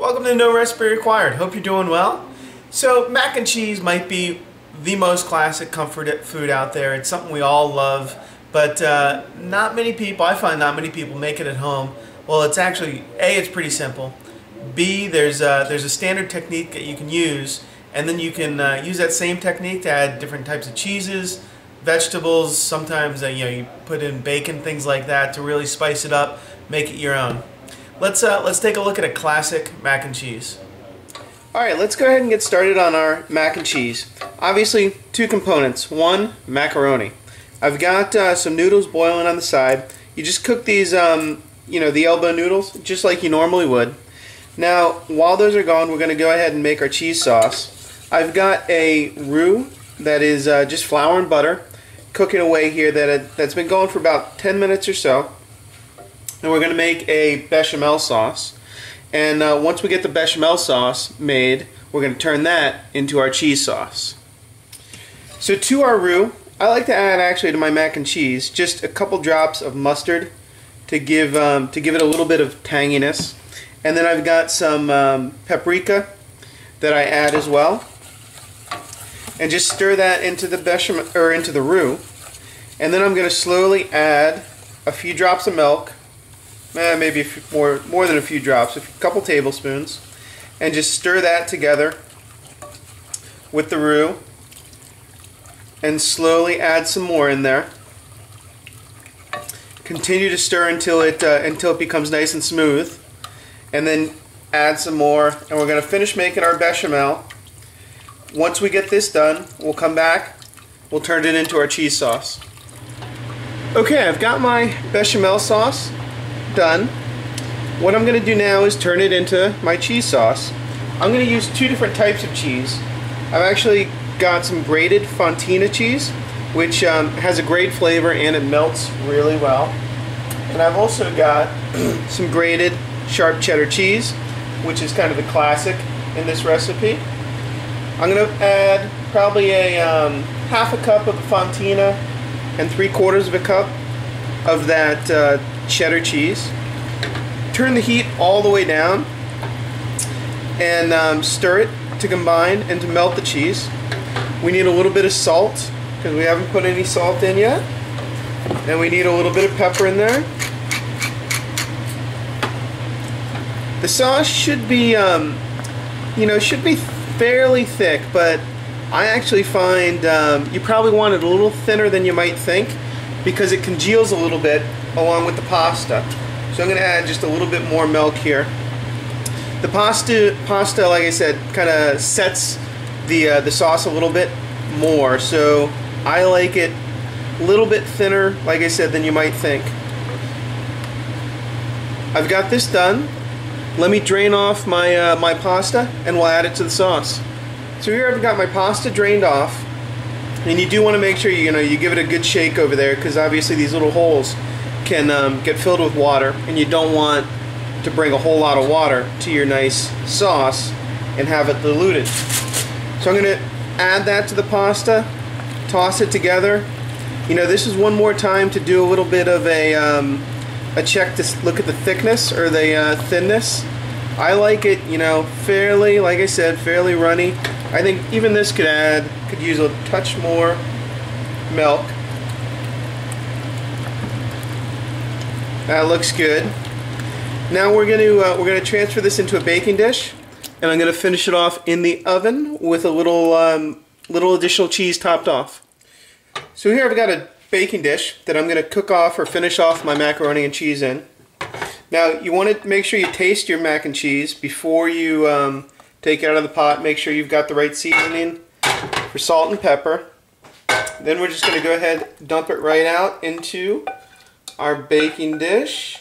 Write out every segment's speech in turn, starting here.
Welcome to No Recipe Required. Hope you're doing well. So mac and cheese might be the most classic comfort food out there. It's something we all love, but not many people, I find not many people make it at home. Well, it's actually, A, it's pretty simple. B, there's a standard technique that you can use, and then you can use that same technique to add different types of cheeses, vegetables, sometimes you put in bacon, things like that to really spice it up, make it your own. Let's take a look at a classic mac and cheese. Alright, let's go ahead and get started on our mac and cheese. Obviously, two components. One, macaroni. I've got some noodles boiling on the side. You just cook these, the elbow noodles, just like you normally would. Now, while those are gone, we're going to go ahead and make our cheese sauce. I've got a roux that is just flour and butter cooking away here that's been going for about 10 minutes or so. And we're going to make a bechamel sauce. And once we get the bechamel sauce made, we're going to turn that into our cheese sauce. So to our roux, I like to add actually to my mac and cheese just a couple drops of mustard to give it a little bit of tanginess. And then I've got some paprika that I add as well. And just stir that into the bechamel or into the roux. And then I'm going to slowly add a few drops of milk. Maybe more than a few drops, a couple tablespoons, and just stir that together with the roux, and slowly add some more in there. Continue to stir until it becomes nice and smooth, and then add some more, and we're going to finish making our bechamel. Once we get this done, we'll come back, we'll turn it into our cheese sauce. Okay, I've got my bechamel sauce done. What I'm going to do now is turn it into my cheese sauce. I'm going to use two different types of cheese. I've actually got some grated fontina cheese, which has a great flavor and it melts really well. And I've also got some grated sharp cheddar cheese, which is kind of the classic in this recipe. I'm going to add probably a half a cup of the fontina and 3/4 of a cup of that cheddar cheese. Turn the heat all the way down and stir it to combine and to melt the cheese. We need a little bit of salt because we haven't put any salt in yet, and we need a little bit of pepper in there. The sauce should be fairly thick, but I actually find you probably want it a little thinner than you might think because it congeals a little bit along with the pasta. So I'm going to add just a little bit more milk here. The pasta, like I said, kind of sets the sauce a little bit more. So I like it a little bit thinner, like I said, than you might think. I've got this done. Let me drain off my my pasta, and we'll add it to the sauce. So here I've got my pasta drained off, and you do want to make sure you give it a good shake over there, because obviously these little holes can get filled with water, and you don't want to bring a whole lot of water to your nice sauce and have it diluted. So I'm going to add that to the pasta, toss it together. This is one more time to do a little bit of a check to look at the thickness or the thinness. I like it, fairly, like I said, fairly runny. I think even this could use a touch more milk. That looks good. Now we're going to transfer this into a baking dish, and I'm going to finish it off in the oven with a little additional cheese topped off. So here I've got a baking dish that I'm going to cook off or finish off my macaroni and cheese in. Now you want to make sure you taste your mac and cheese before you take it out of the pot. Make sure you've got the right seasoning for salt and pepper. Then we're just going to go ahead and dump it right out into our baking dish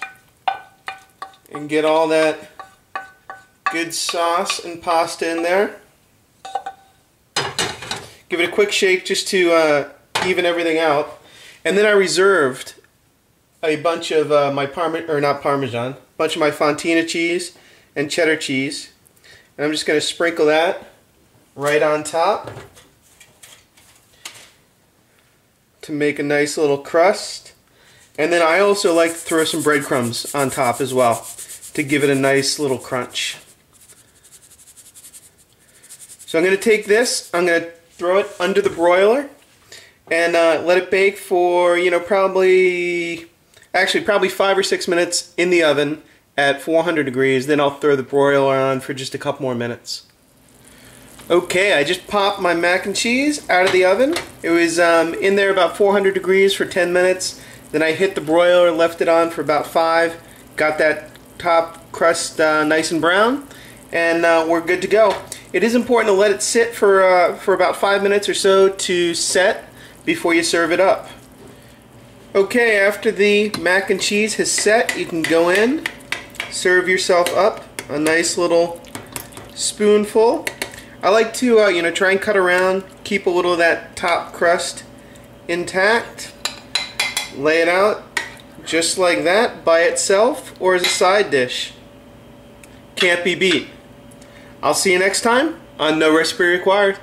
and get all that good sauce and pasta in there. Give it a quick shake just to even everything out. And then I reserved a bunch of my bunch of my fontina cheese and cheddar cheese. And I'm just going to sprinkle that right on top to make a nice little crust. And then I also like to throw some breadcrumbs on top as well to give it a nice little crunch. So I'm going to take this, I'm going to throw it under the broiler and let it bake for, probably 5 or 6 minutes in the oven at 400 degrees. Then I'll throw the broiler on for just a couple more minutes. Okay, I just popped my mac and cheese out of the oven. It was in there about 400 degrees for 10 minutes. Then I hit the broiler, left it on for about 5. Got that top crust nice and brown, and we're good to go. It is important to let it sit for about 5 minutes or so to set before you serve it up. Okay, after the mac and cheese has set, you can go in, serve yourself up a nice little spoonful. I like to, try and cut around, keep a little of that top crust intact. Lay it out just like that by itself or as a side dish. Can't be beat. I'll see you next time on No Recipe Required.